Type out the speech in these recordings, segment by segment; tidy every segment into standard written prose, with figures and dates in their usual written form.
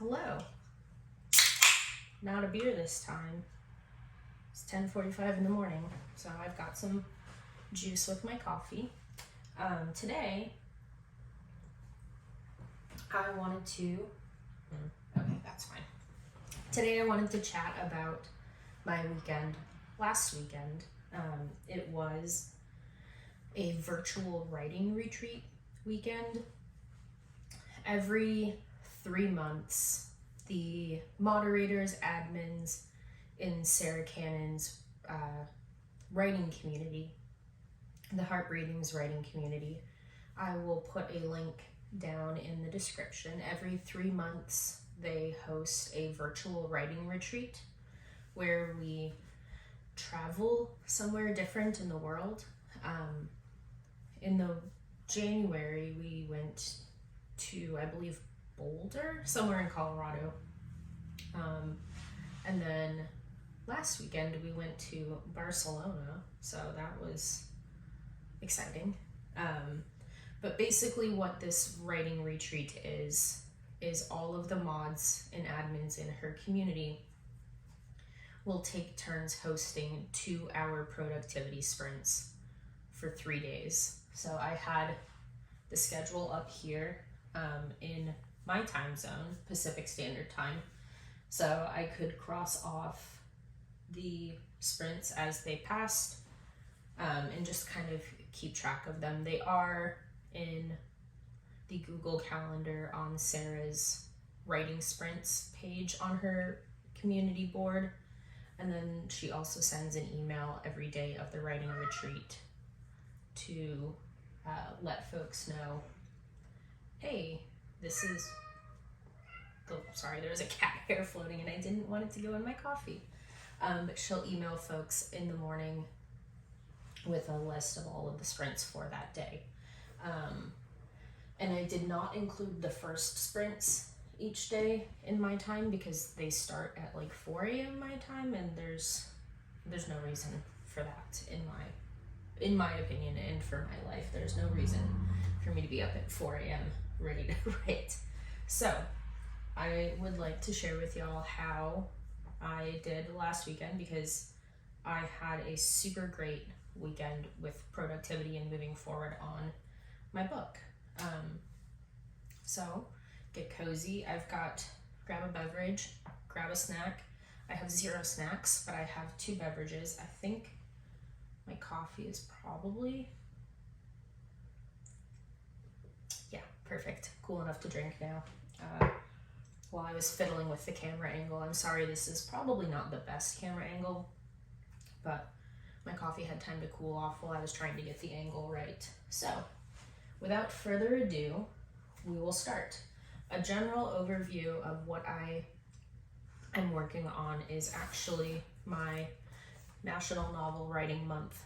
Hello. Not a beer this time. It's 10:45 in the morning, so I've got some juice with my coffee. Today, I wanted to... Okay, that's fine. Today I wanted to chat about my weekend. Last weekend, it was a virtual writing retreat weekend. Every 3 months, the moderators, admins in Sarah Cannon's writing community, the Heart Breathings writing community, I will put a link down in the description. Every 3 months, they host a virtual writing retreat where we travel somewhere different in the world. In the January, we went to, I believe, Boulder, somewhere in Colorado. And then last weekend we went to Barcelona, so that was exciting. But basically what this writing retreat is all of the mods and admins in her community will take turns hosting 2-hour productivity sprints for 3 days. So I had the schedule up here in my time zone, Pacific Standard Time, so I could cross off the sprints as they passed and just kind of keep track of them. They are in the Google Calendar on Sarah's writing sprints page on her community board, and then she also sends an email every day of the writing retreat to let folks know, hey, this is... Oh, sorry, there was a cat hair floating and I didn't want it to go in my coffee. But she'll email folks in the morning with a list of all of the sprints for that day. And I did not include the first sprints each day in my time because they start at like 4 a.m. my time, and there's no reason for that in my opinion, and for my life. There's no reason for me to be up at 4 a.m. ready to write. So I would like to share with y'all how I did last weekend, because I had a super great weekend with productivity and moving forward on my book. So get cozy. Grab a beverage, grab a snack. I have 0 snacks, but I have 2 beverages. I think my coffee is probably, yeah, perfect. Cool enough to drink now. While I was fiddling with the camera angle, I'm sorry, this is probably not the best camera angle, but my coffee had time to cool off while I was trying to get the angle right. So, without further ado, we will start. A general overview of what I am working on is actually my National Novel Writing Month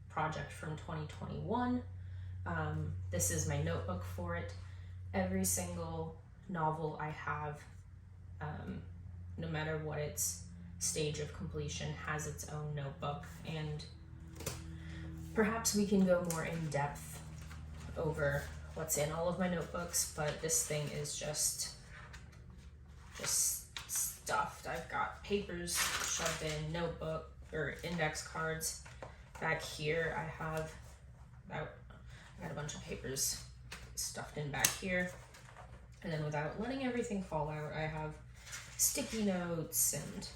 project from 2021. This is my notebook for it. Every single novel I have, no matter what its stage of completion, has its own notebook, and perhaps we can go more in depth over what's in all of my notebooks, but this thing is just stuffed. I've got papers shoved in, notebook or index cards. Back here I got a bunch of papers stuffed in back here. And then, without letting everything fall out, I have sticky notes and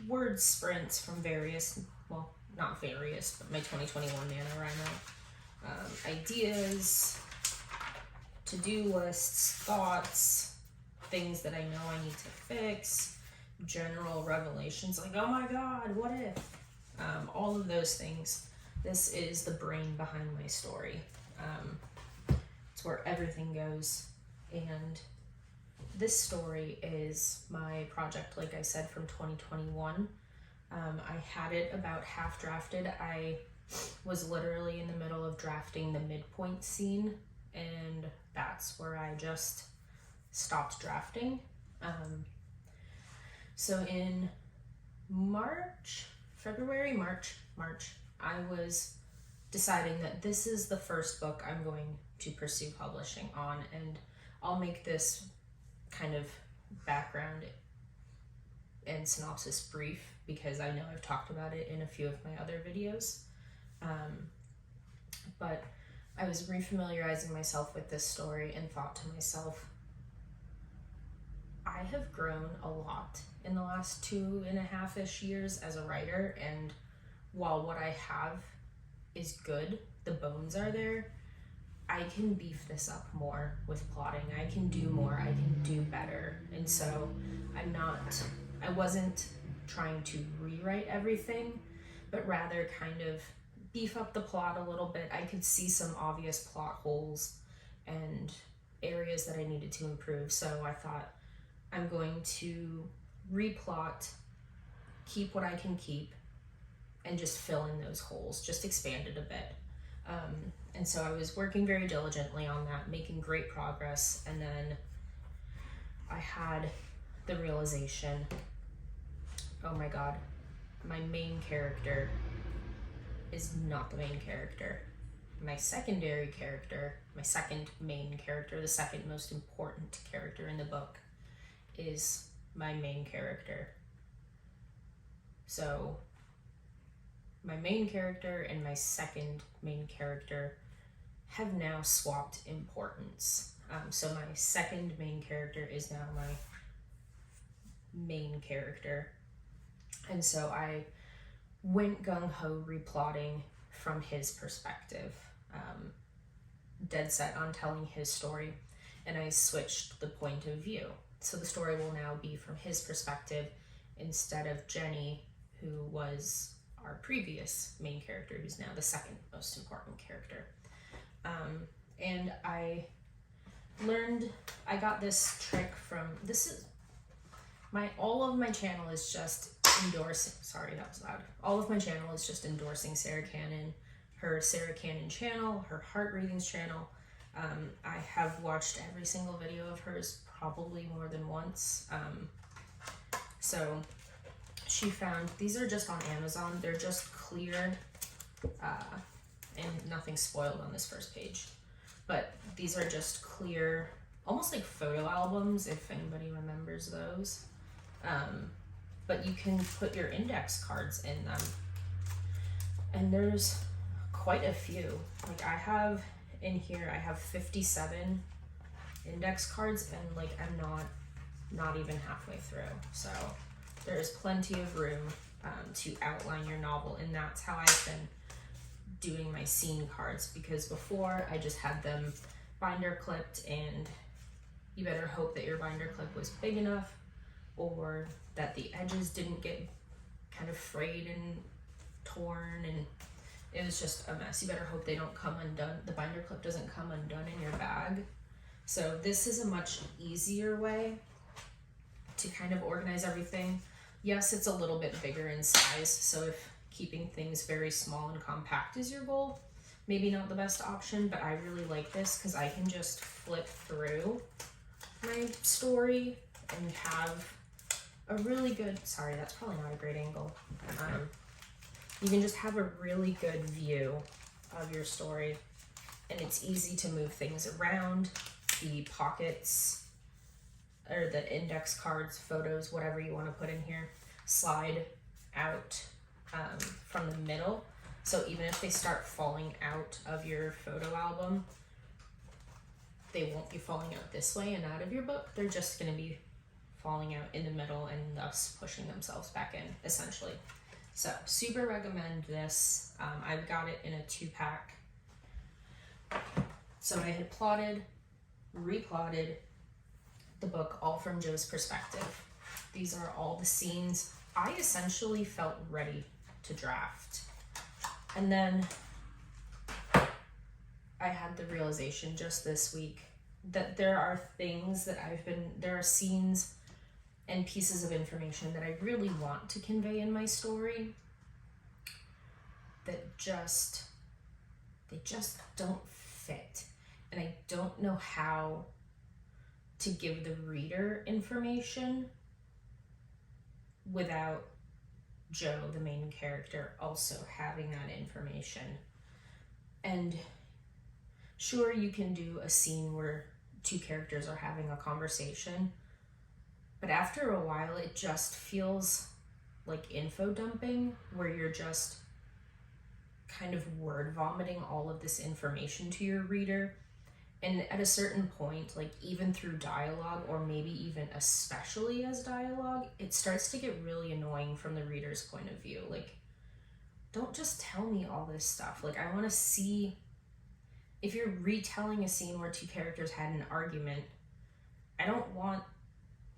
word sprints from various, well, not various, but my 2021 NaNoWriMo. Ideas, to-do lists, thoughts, things that I know I need to fix, general revelations like, oh my God, what if? All of those things. This is the brain behind my story. It's where everything goes, and this story is my project, like I said, from 2021. I had it about half drafted. I was literally in the middle of drafting the midpoint scene, and that's where I just stopped drafting. So in March, I was deciding that this is the first book I'm going to pursue publishing on, and I'll make this kind of background and synopsis brief because I know I've talked about it in a few of my other videos. But I was refamiliarizing myself with this story and thought to myself, I have grown a lot in the last 2.5-ish years as a writer, and while what I have is good, the bones are there, I can beef this up more with plotting. I can do more, I can do better. And so I wasn't trying to rewrite everything, but rather kind of beef up the plot a little bit. I could see some obvious plot holes and areas that I needed to improve. So I thought, I'm going to replot, keep what I can keep, and just fill in those holes, just expand it a bit. And so I was working very diligently on that, making great progress, and then I had the realization, oh my god, my main character is not the main character. My secondary character, my second main character, the second most important character in the book, is my main character. So my main character and my second main character have now swapped importance. So my second main character is now my main character. And so I went gung-ho replotting from his perspective, dead set on telling his story, and I switched the point of view. So the story will now be from his perspective instead of Jenny, who was our previous main character, who's now the second most important character. And I got this trick from, all of my channel is just endorsing, sorry, that was loud. All of my channel is just endorsing Sarah Cannon, her Sarah Cannon channel, her Heart Readings channel. I have watched every single video of hers probably more than once. So she found, these are just on Amazon, they're just clear, and nothing spoiled on this first page. But these are just clear, almost like photo albums, if anybody remembers those. But you can put your index cards in them. And there's quite a few. Like I have 57 index cards, and like I'm not even halfway through. So there's plenty of room to outline your novel, and that's how I've been doing my scene cards, because before I just had them binder clipped, and you better hope that your binder clip was big enough or that the edges didn't get kind of frayed and torn, and it was just a mess. You better hope they don't come undone. The binder clip doesn't come undone in your bag. So this is a much easier way to kind of organize everything. Yes, it's a little bit bigger in size, so if keeping things very small and compact is your goal, maybe not the best option, but I really like this because I can just flip through my story and have a really good, sorry, that's probably not a great angle. You can just have a really good view of your story, and it's easy to move things around. The pockets, or the index cards, photos, whatever you want to put in here, slide out from the middle. So even if they start falling out of your photo album, they won't be falling out this way and out of your book. They're just going to be falling out in the middle and thus pushing themselves back in, essentially. So super recommend this. I've got it in a 2-pack. So I had plotted, replotted the book all from Joe's perspective. These are all the scenes I essentially felt ready to draft. And then I had the realization just this week that there are things that there are scenes and pieces of information that I really want to convey in my story that they just don't fit. And I don't know how to give the reader information without Joe, the main character, also having that information. And sure, you can do a scene where two characters are having a conversation. But after a while, it just feels like info dumping, where you're just kind of word vomiting all of this information to your reader. And at a certain point, like even through dialogue, or maybe even especially as dialogue, it starts to get really annoying from the reader's point of view. Like, don't just tell me all this stuff. Like, I want to see, if you're retelling a scene where two characters had an argument, I don't want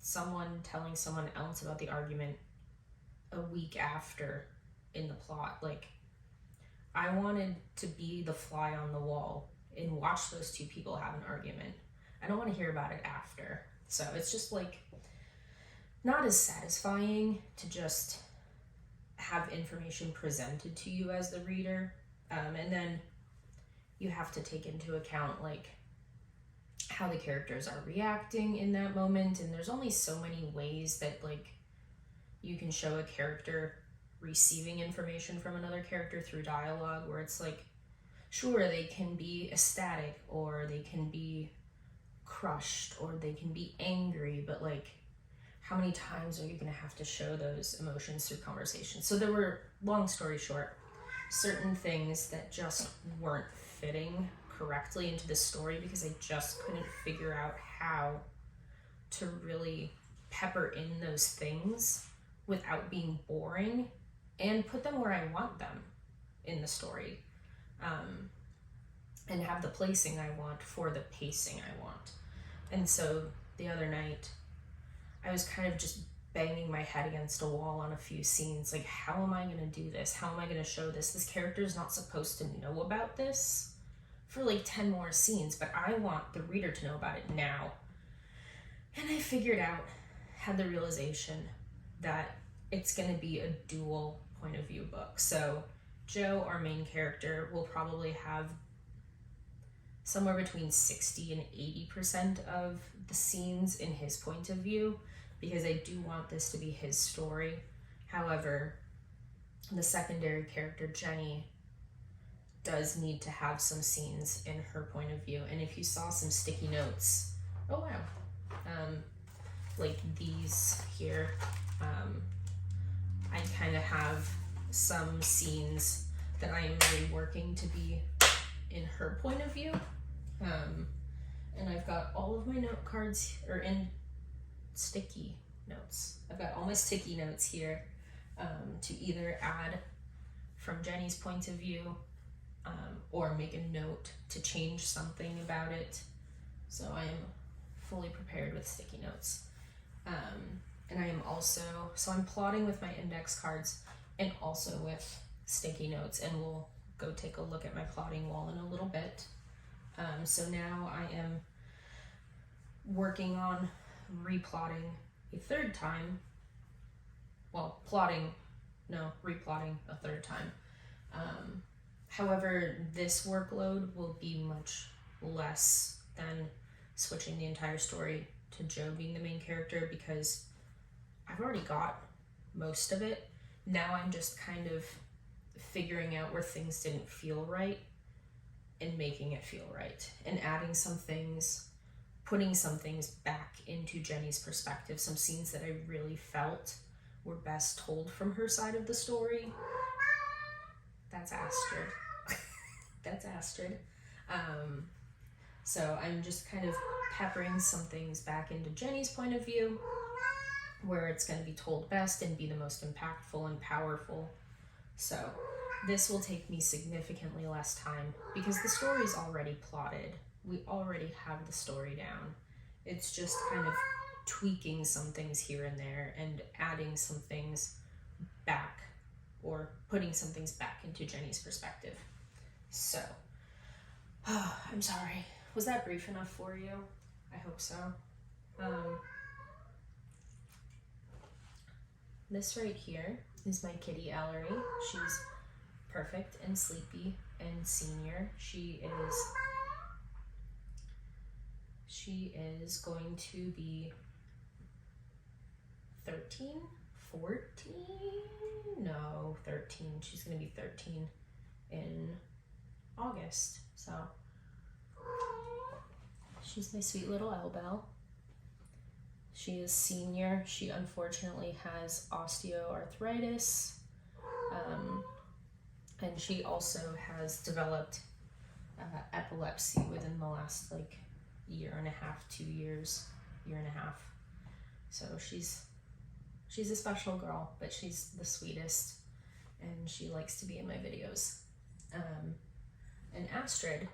someone telling someone else about the argument a week after in the plot. Like, I wanted to be the fly on the wall and watch those two people have an argument. I don't want to hear about it after. So it's just like not as satisfying to just have information presented to you as the reader. And then you have to take into account like how the characters are reacting in that moment. And there's only so many ways that like you can show a character receiving information from another character through dialogue, where it's like, sure, they can be ecstatic, or they can be crushed, or they can be angry, but like, how many times are you going to have to show those emotions through conversation? So there were, long story short, certain things that just weren't fitting correctly into the story because I just couldn't figure out how to really pepper in those things without being boring and put them where I want them in the story. And have the placing I want for the pacing I want. And so the other night, I was kind of just banging my head against a wall on a few scenes. Like, how am I going to do this? How am I going to show this? This character is not supposed to know about this for like 10 more scenes, but I want the reader to know about it now. And I figured out, had the realization that it's going to be a dual point of view book. So Joe, our main character, will probably have somewhere between 60 and 80% of the scenes in his point of view, because I do want this to be his story. However, the secondary character, Jenny, does need to have some scenes in her point of view. And if you saw some sticky notes, oh wow, like these here, I kind of have some scenes that I am really working to be in her point of view. And I've got all of my note cards, or in sticky notes. I've got all my sticky notes here to either add from Jenny's point of view or make a note to change something about it. So I am fully prepared with sticky notes. And I am also, so I'm plotting with my index cards and also with sticky notes, and we'll go take a look at my plotting wall in a little bit. So now I am working on replotting a third time. Well, replotting a third time. However, this workload will be much less than switching the entire story to Joe being the main character, because I've already got most of it. Now I'm just kind of figuring out where things didn't feel right and making it feel right, and adding some things, putting some things back into Jenny's perspective, some scenes that I really felt were best told from her side of the story. That's Astrid. That's Astrid. So I'm just kind of peppering some things back into Jenny's point of view, where it's going to be told best and be the most impactful and powerful. So this will take me significantly less time because the story's already plotted. We already have the story down. It's just kind of tweaking some things here and there and adding some things back, or putting some things back into Jenny's perspective. So, I'm sorry. Was that brief enough for you? I hope so. This right here is my kitty Ellery. She's perfect and sleepy and senior. She is going to be 13, 14? No, 13. She's going to be 13 in August. So she's my sweet little Elbel. She is senior. She unfortunately has osteoarthritis. And she also has developed epilepsy within the last like year and a half, 2 years, year and a half. So she's a special girl, but she's the sweetest, and she likes to be in my videos. And Astrid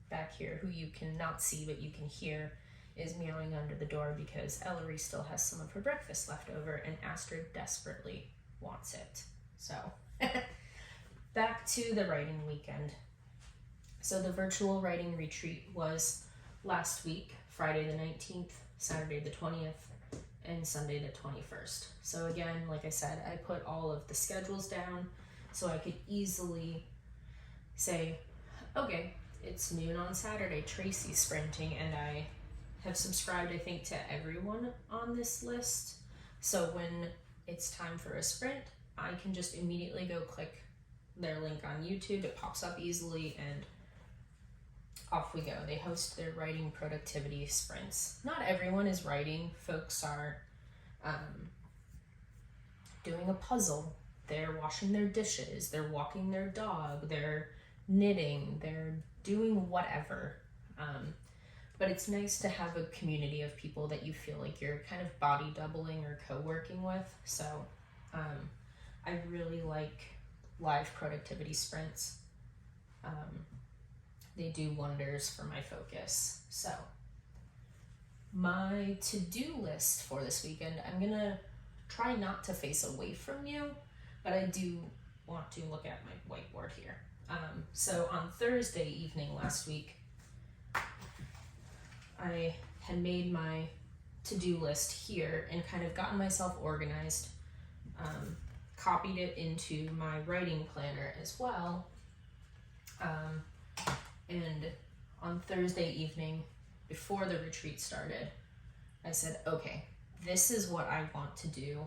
back here, who you cannot see but you can hear, is meowing under the door because Ellery still has some of her breakfast left over and Astrid desperately wants it. So back to the writing weekend. So the virtual writing retreat was last week, Friday the 19th, Saturday the 20th, and Sunday the 21st. So again, like I said, I put all of the schedules down so I could easily say, okay, it's noon on Saturday, Tracy's sprinting, and I have subscribed, I think, to everyone on this list. So when it's time for a sprint, I can just immediately go click their link on YouTube. It pops up easily and off we go. They host their writing productivity sprints. Not everyone is writing. Folks are doing a puzzle. They're washing their dishes. They're walking their dog. They're knitting. They're doing whatever. But it's nice to have a community of people that you feel like you're kind of body doubling or co-working with. So I really like live productivity sprints. They do wonders for my focus. So my to-do list for this weekend, I'm gonna try not to face away from you, but I do want to look at my whiteboard here. So on Thursday evening last week, I had made my to-do list here and kind of gotten myself organized, copied it into my writing planner as well. And on Thursday evening, before the retreat started, I said, okay, this is what I want to do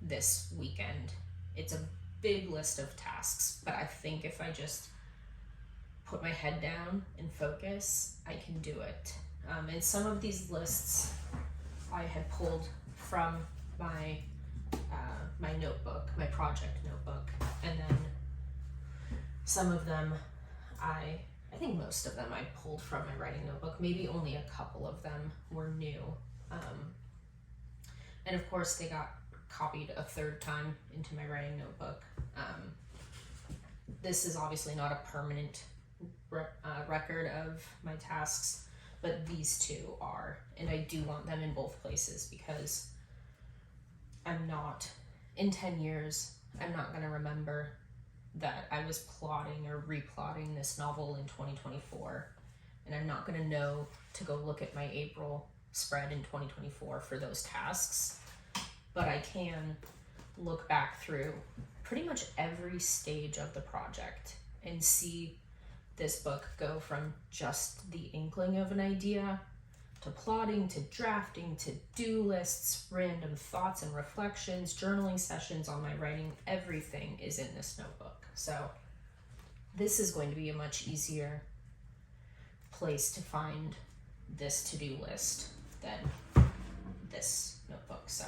this weekend. It's a big list of tasks, but I think if I just put my head down and focus, I can do it. And some of these lists I had pulled from my my notebook, my project notebook, and then some of them I think most of them I pulled from my writing notebook. Maybe only a couple of them were new. And of course they got copied a third time into my writing notebook. This is obviously not a permanent record of my tasks, but these two are, and I do want them in both places because I'm not, in 10 years, I'm not going to remember that I was plotting or replotting this novel in 2024, and I'm not going to know to go look at my April spread in 2024 for those tasks, but I can look back through pretty much every stage of the project and see this book go from just the inkling of an idea to plotting, to drafting, to do lists, random thoughts and reflections, journaling sessions on my writing. Everything is in this notebook. So this is going to be a much easier place to find this to-do list than this notebook. So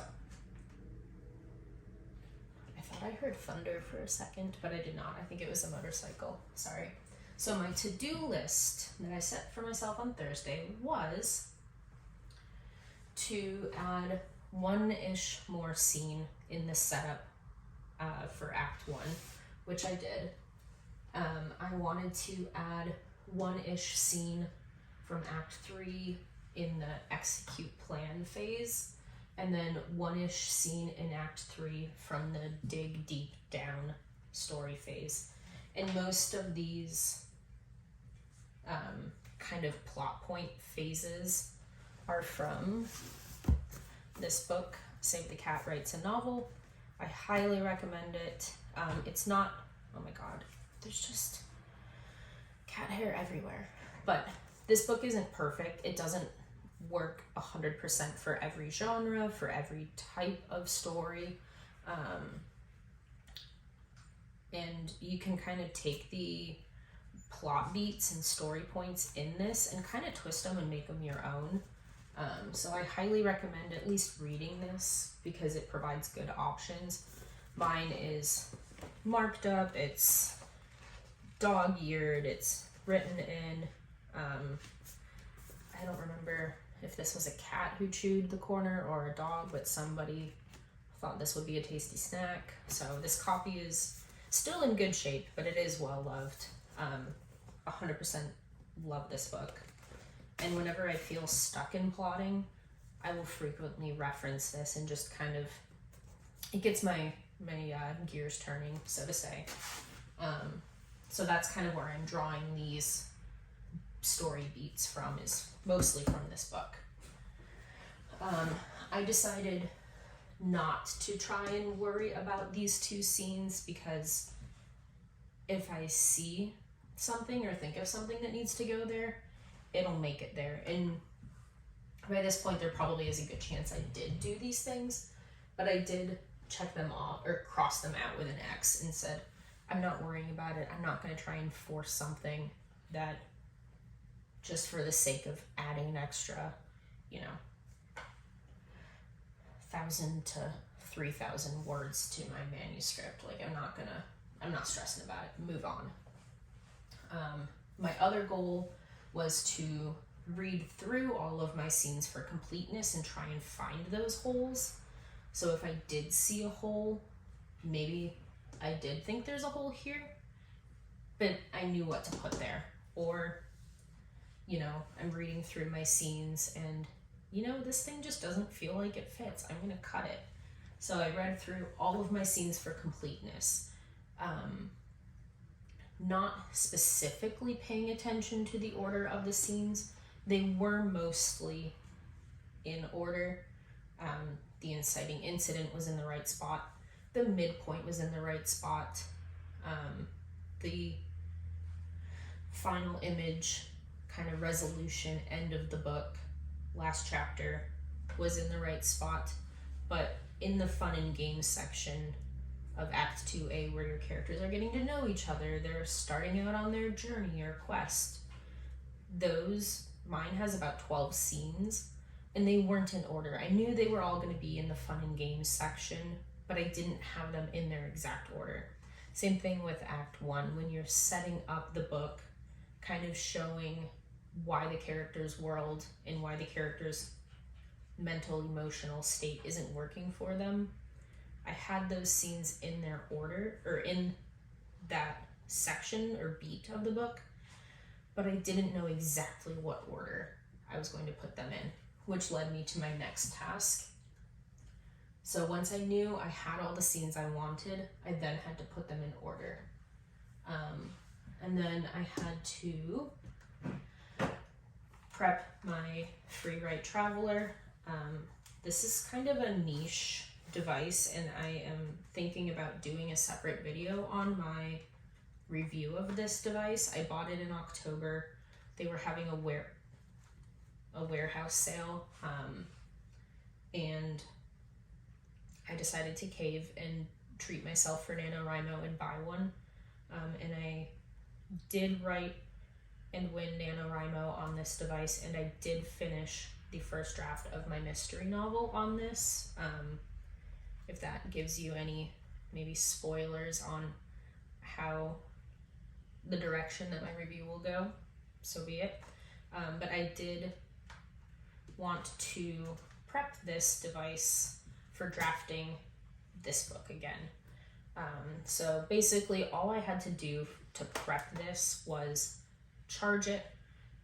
I thought I heard thunder for a second, but I did not. I think it was a motorcycle. Sorry. So my to-do list that I set for myself on Thursday was to add one-ish more scene in the setup for Act 1, which I did. I wanted to add one-ish scene from Act 3 in the execute plan phase, and then one-ish scene in Act 3 from the dig deep down story phase. And most of these kind of plot point phases are from this book, Save the Cat Writes a Novel. I highly recommend it. It's not, oh my god, there's just cat hair everywhere. But this book isn't perfect. It doesn't work 100% for every genre, for every type of story. And you can kind of take the plot beats and story points in this and kind of twist them and make them your own. So I highly recommend at least reading this because it provides good options. Mine is marked up, it's dog-eared, it's written in, I don't remember if this was a cat who chewed the corner or a dog, but somebody thought this would be a tasty snack. So this copy is still in good shape, but it is well loved. 100% love this book. And whenever I feel stuck in plotting, I will frequently reference this and just kind of, it gets my gears turning, so to say. So that's kind of where I'm drawing these story beats from, is mostly from this book. I decided not to try and worry about these two scenes because if I see something or think of something that needs to go there, it'll make it there. And by this point, there probably is a good chance I did do these things, but I did check them off or cross them out with an X and said, I'm not worrying about it. I'm not going to try and force something that just for the sake of adding an extra, 1,000 to 3,000 words to my manuscript. Like, I'm not stressing about it. Move on. My other goal was to read through all of my scenes for completeness and try and find those holes. So if I did see a hole, maybe I did think there's a hole here, but I knew what to put there. Or, I'm reading through my scenes and, this thing just doesn't feel like it fits. I'm going to cut it. So I read through all of my scenes for completeness. Not specifically paying attention to the order of the scenes. They were mostly in order. The inciting incident was in the right spot. The midpoint was in the right spot. The final image, kind of resolution, end of the book, last chapter, was in the right spot. But in the fun and games section of Act 2A, where your characters are getting to know each other, they're starting out on their journey or quest, mine has about 12 scenes, and they weren't in order. I knew they were all going to be in the fun and games section, but I didn't have them in their exact order. Same thing with Act 1, when you're setting up the book, kind of showing why the character's world and why the character's mental, emotional state isn't working for them. I had those scenes in their order, or in that section or beat of the book, but I didn't know exactly what order I was going to put them in, which led me to my next task. So once I knew I had all the scenes I wanted, I then had to put them in order. And then I had to prep my Free Write Traveler. This is kind of a niche device, and I am thinking about doing a separate video on my review of this device. I bought it in October. They were having a warehouse sale, and I decided to cave and treat myself for NaNoWriMo and buy one. And I did write and win NaNoWriMo on this device, and I did finish the first draft of my mystery novel on this. If that gives you any maybe spoilers on how the direction that my review will go, so be it. But I did want to prep this device for drafting this book again. So basically all I had to do to prep this was charge it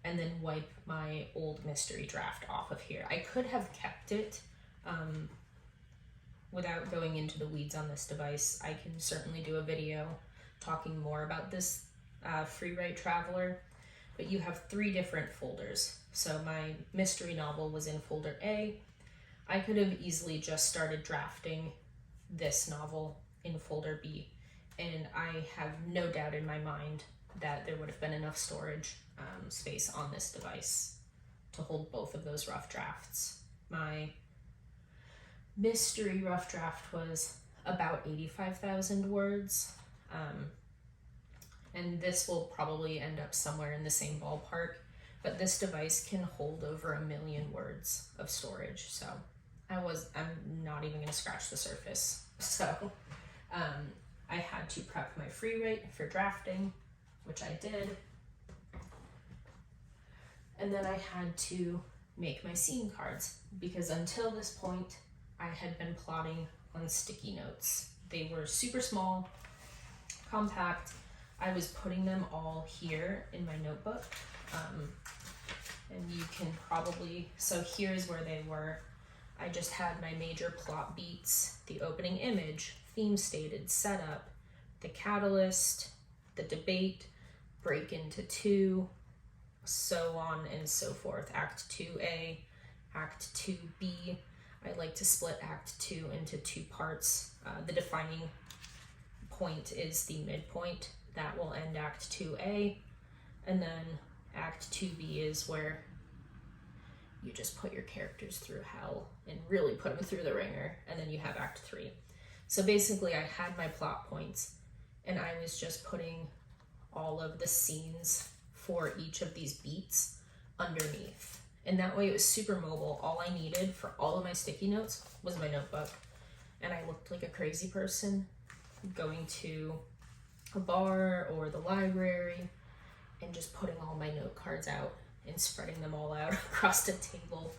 and then wipe my old mystery draft off of here. I could have kept it without going into the weeds on this device. I can certainly do a video talking more about this Free Write Traveler, but you have 3 different folders. So my mystery novel was in folder A. I could have easily just started drafting this novel in folder B, and I have no doubt in my mind that there would have been enough storage space on this device to hold both of those rough drafts. My mystery rough draft was about 85,000 words. and this will probably end up somewhere in the same ballpark, but this device can hold over 1 million words of storage. So I'm not even gonna scratch the surface. So I had to prep my free rate for drafting, which I did. And then I had to make my scene cards, because until this point I had been plotting on sticky notes. They were super small, compact. I was putting them all here in my notebook. And you can probably, so here's where they were. I just had my major plot beats, the opening image, theme stated, setup, the catalyst, the debate, break into 2, so on and so forth. Act 2A, Act 2B. I like to split Act 2 into 2 parts. The defining point is the midpoint. That will end Act 2A. And then Act 2B is where you just put your characters through hell and really put them through the ringer. And then you have Act 3. So basically I had my plot points, and I was just putting all of the scenes for each of these beats underneath. And that way it was super mobile. All I needed for all of my sticky notes was my notebook. And I looked like a crazy person going to a bar or the library and just putting all my note cards out and spreading them all out across the table.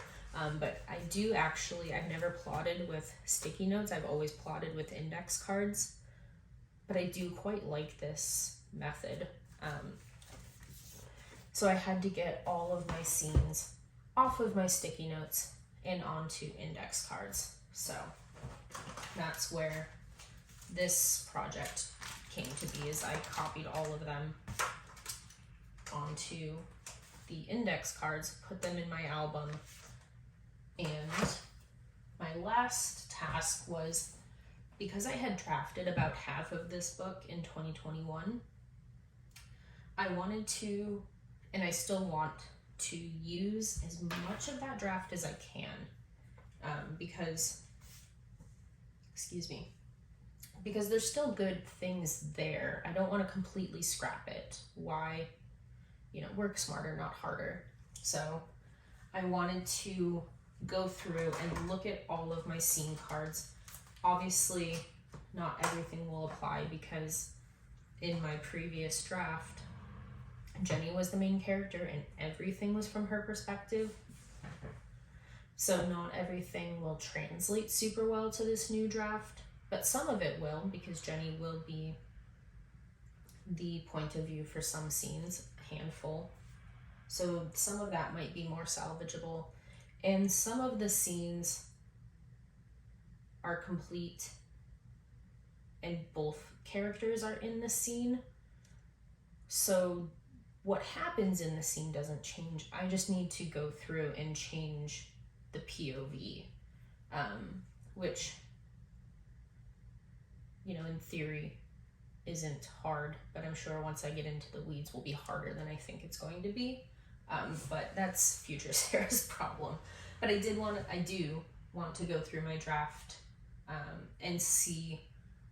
But I do actually, I've never plotted with sticky notes. I've always plotted with index cards. But I do quite like this method. So I had to get all of my scenes off of my sticky notes and onto index cards. So that's where this project came to be, is I copied all of them onto the index cards, put them in my album, and my last task was, because I had drafted about half of this book in 2021, I wanted to, and I still want to, use as much of that draft as I can, because there's still good things there. I don't want to completely scrap it. Why? Work smarter, not harder. So I wanted to go through and look at all of my scene cards. Obviously, not everything will apply, because in my previous draft, Jenny was the main character and everything was from her perspective. So not everything will translate super well to this new draft, but some of it will, because Jenny will be the point of view for some scenes, a handful. So some of that might be more salvageable, and some of the scenes are complete and both characters are in the scene. So what happens in the scene doesn't change. I just need to go through and change the POV, which, in theory isn't hard, but I'm sure once I get into the weeds will be harder than I think it's going to be. But that's future Sarah's problem. But I do want to go through my draft and see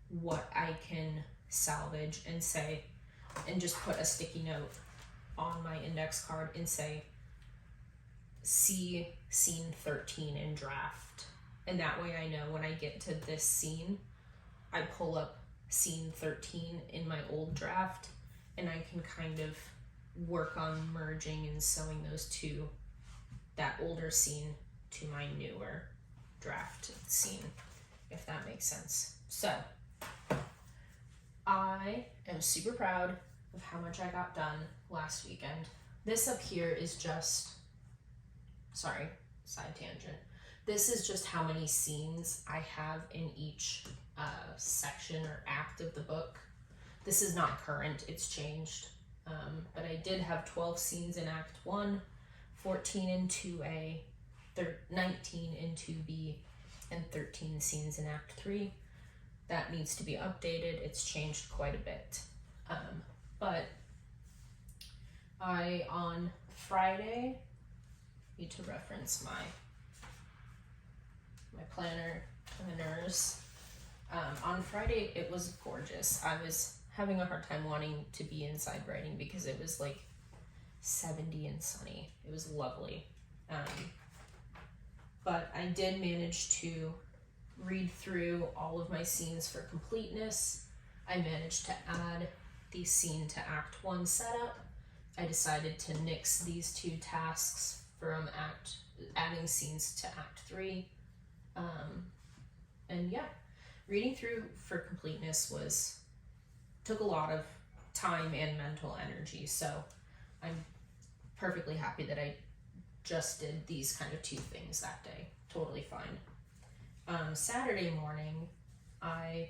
what I can salvage and say, and just put a sticky note on my index card and say, see scene 13 in draft. And that way I know when I get to this scene, I pull up scene 13 in my old draft, and I can kind of work on merging and sewing those two, that older scene to my newer draft scene, if that makes sense. So I am super proud of how much I got done last weekend. This up here is just, sorry, side tangent. This is just how many scenes I have in each section or act of the book. This is not current, it's changed. But I did have 12 scenes in Act 1, 14 in 2A, 19 in 2B, and 13 scenes in Act 3. That needs to be updated. It's changed quite a bit. But I, on Friday, need to reference my planners. On Friday, it was gorgeous. I was having a hard time wanting to be inside writing because it was like 70 and sunny. It was lovely. But I did manage to read through all of my scenes for completeness. I managed to add the scene to Act 1 setup. I decided to nix these two tasks from adding scenes to Act 3. And yeah, reading through for completeness took a lot of time and mental energy, so I'm perfectly happy that I just did these kind of two things that day. Totally fine. Saturday morning, I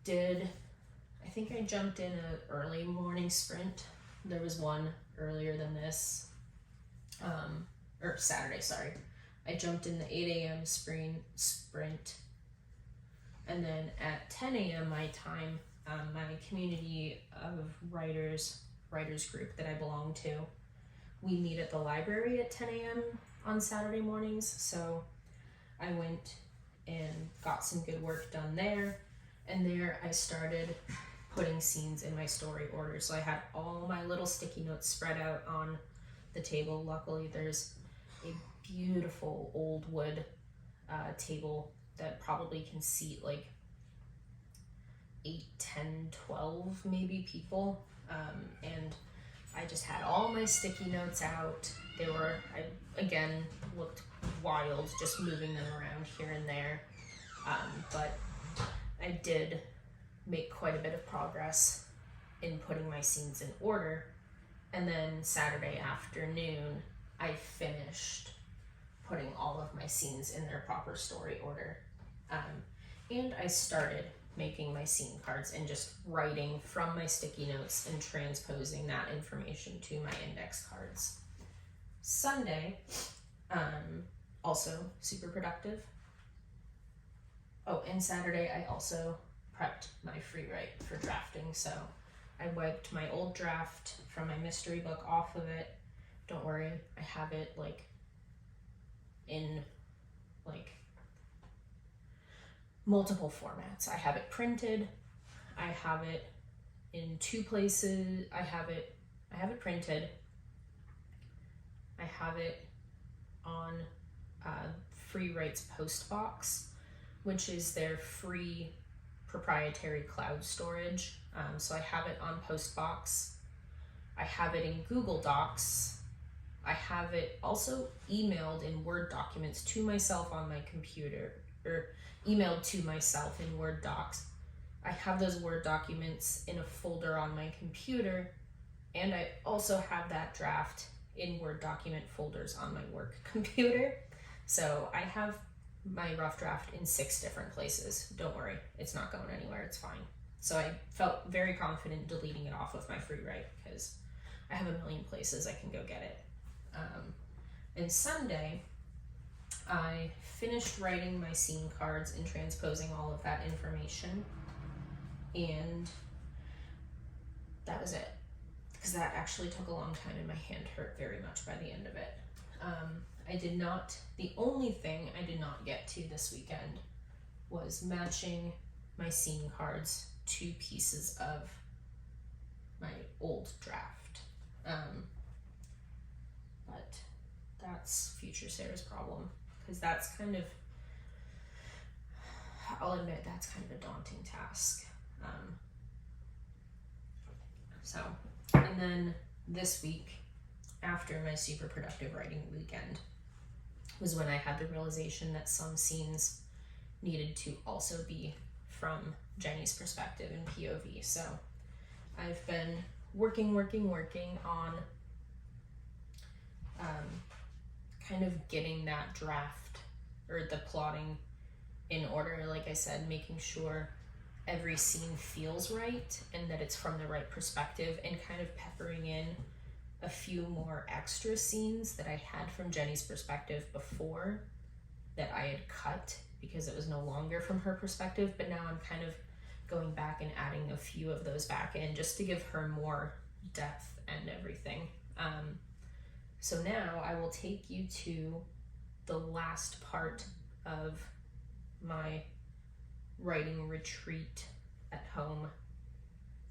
think I jumped in an early morning sprint. There was one earlier than this, or Saturday, sorry. I jumped in the 8 a.m. sprint, and then at 10 a.m. my time, my community of writers group that I belong to, we meet at the library at 10 a.m. on Saturday mornings, so I went and got some good work done there, and there I started putting scenes in my story order. So I had all my little sticky notes spread out on the table. Luckily, there's a beautiful old wood table that probably can seat like 8, 10, 12 maybe people, and I just had all my sticky notes out. I again looked wild just moving them around here and there, but I did make quite a bit of progress in putting my scenes in order. And then Saturday afternoon, I finished putting all of my scenes in their proper story order. And I started making my scene cards and just writing from my sticky notes and transposing that information to my index cards. Sunday, also super productive. Oh, and Saturday I also prepped my free write for drafting, so I wiped my old draft from my mystery book off of it. Don't worry, I have it in multiple formats. I have it printed, I have it in 2 places. I have it printed, I have it on Free Write's Postbox, which is their free proprietary cloud storage. So I have it on Postbox. I have it in Google Docs. I have it also emailed in Word documents to myself on my computer, or emailed to myself in Word docs. I have those Word documents in a folder on my computer, and I also have that draft in Word document folders on my work computer. So I have my rough draft in 6 different places. Don't worry, it's not going anywhere, it's fine. So I felt very confident deleting it off of my free write because I have a million places I can go get it. And Sunday, I finished writing my scene cards and transposing all of that information, and that was it, because that actually took a long time and my hand hurt very much by the end of it. The only thing I did not get to this weekend was matching my scene cards to pieces of my old draft. But that's future Sarah's problem, because I'll admit that's kind of a daunting task. And then this week, after my super productive writing weekend, was when I had the realization that some scenes needed to also be from Jenny's perspective and POV. So I've been working on kind of getting that draft or the plotting in order. Like I said, making sure every scene feels right and that it's from the right perspective, and kind of peppering in a few more extra scenes that I had from Jenny's perspective before that I had cut because it was no longer from her perspective, but now I'm kind of going back and adding a few of those back in just to give her more depth and everything. So now I will take you to the last part of my writing retreat at home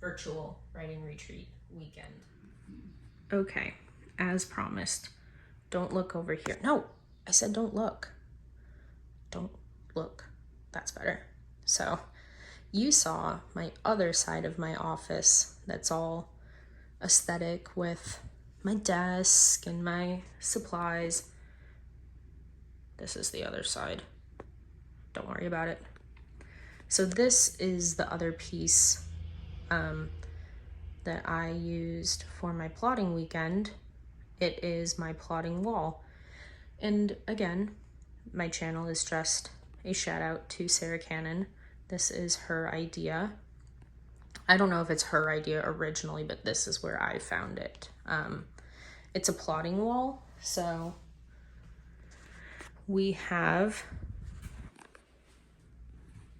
virtual writing retreat weekend. Okay, as promised, don't look over here. No, I said don't look. Don't look. That's better. So you saw my other side of my office that's all aesthetic with my desk and my supplies. This is the other side. Don't worry about it. So this is the other piece that I used for my plotting weekend. It is my plotting wall. And again, my channel is just a shout out to Sarah Cannon. This is her idea. I don't know if it's her idea originally, but this is where I found it. It's a plotting wall. So we have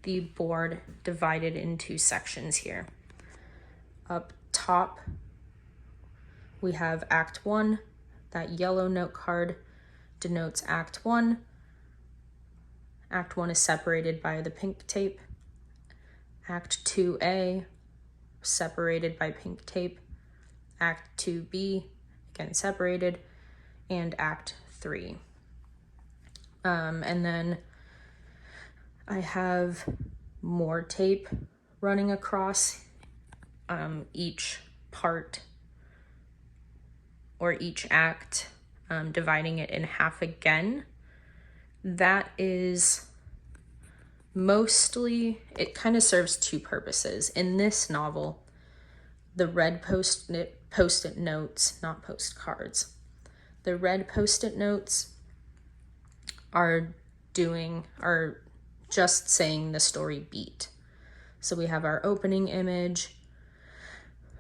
the board divided into sections here. Up top, we have Act 1. That yellow note card denotes Act 1. Act 1 is separated by the pink tape. Act 2A, separated by pink tape. Act 2B, again separated. And Act 3. And then I have more tape running across each part or each act, dividing it in half again. That is mostly, it kind of serves two purposes. In this novel, the red post-it notes, not postcards, the red post-it notes are just saying the story beat. So we have our opening image,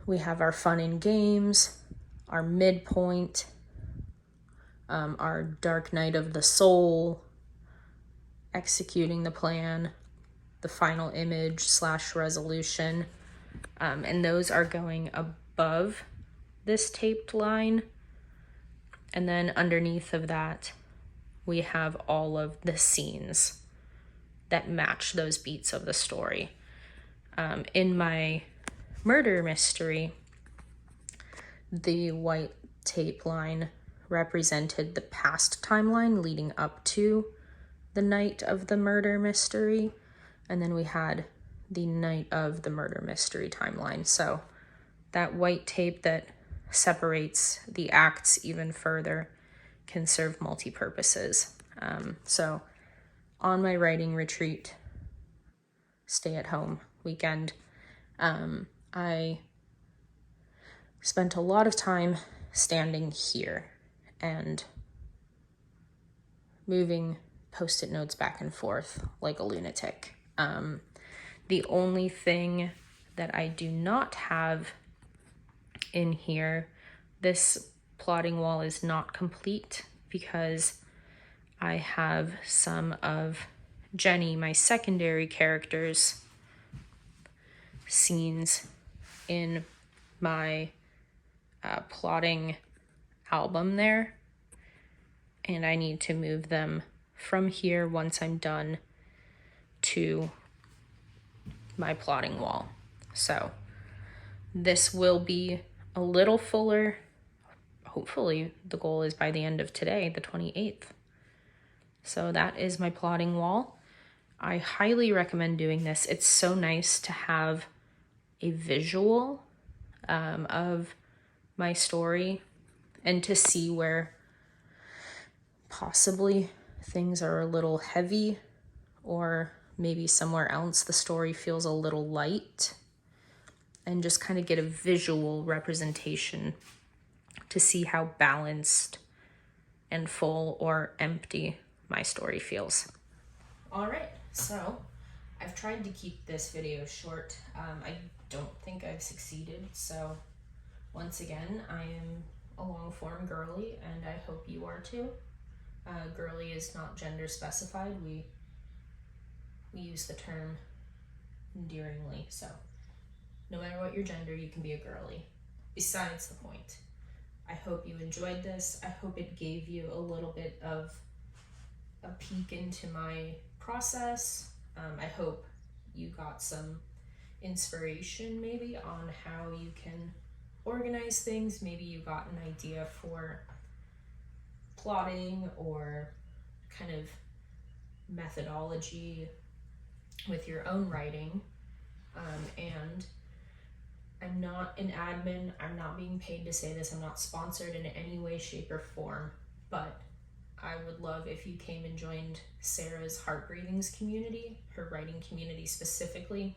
we have our fun and games, our midpoint, our dark night of the soul, executing the plan, the final image / resolution. And those are going above this taped line. And then underneath of that, we have all of the scenes that match those beats of the story. In my murder mystery, the white tape line represented the past timeline leading up to the night of the murder mystery. And then we had the night of the murder mystery timeline. So that white tape that separates the acts even further can serve multi-purposes. So on my writing retreat, stay at home weekend, I spent a lot of time standing here and moving post-it notes back and forth like a lunatic. The only thing that I do not have in here, this plotting wall is not complete because I have some of Jenny, my secondary character's scenes in my plotting album there, and I need to move them from here once I'm done to my plotting wall. So this will be a little fuller. Hopefully the goal is by the end of today, the 28th. So that is my plotting wall. I highly recommend doing this. It's so nice to have a visual of my story and to see where possibly things are a little heavy or maybe somewhere else the story feels a little light, and just kind of get a visual representation to see how balanced and full or empty my story feels. All right, so I've tried to keep this video short. I don't think I've succeeded, so once again, I am a long form girly, and I hope you are too. Girly is not gender specified. We use the term endearingly, so no matter what your gender, you can be a girly. Besides the point, I hope you enjoyed this. I hope it gave you a little bit of a peek into my process. I hope you got some inspiration maybe on how you can organize things. Maybe you got an idea for plotting or kind of methodology with your own writing. And I'm not an admin, I'm not being paid to say this, I'm not sponsored in any way, shape, or form, but I would love if you came and joined Sarah's Heart Breathings community, her writing community specifically.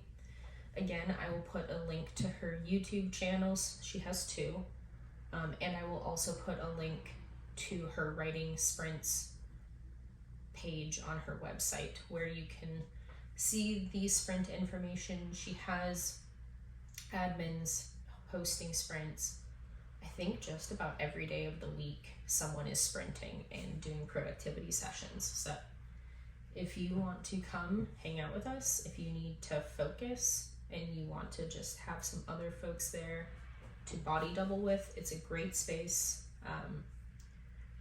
Again, I will put a link to her YouTube channels. She has two. And I will also put a link to her Writing Sprints page on her website where you can see the sprint information. She has admins hosting sprints. I think just about every day of the week someone is sprinting and doing productivity sessions. So if you want to come hang out with us, if you need to focus and you want to just have some other folks there to body double with, it's a great space.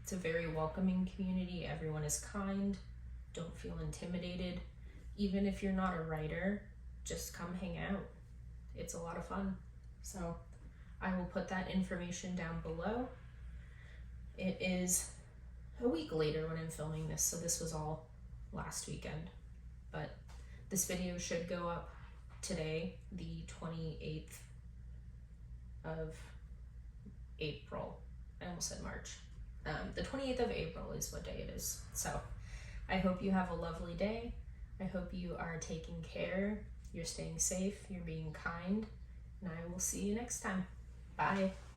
It's a very welcoming community. Everyone is kind. Don't feel intimidated. Even if you're not a writer, just come hang out. It's a lot of fun. So I will put that information down below. It is a week later when I'm filming this, so this was all last weekend. But this video should go up today, the 28th of April. I almost said March. The 28th of April is what day it is. So I hope you have a lovely day. I hope you are taking care, you're staying safe, you're being kind, and I will see you next time. Bye.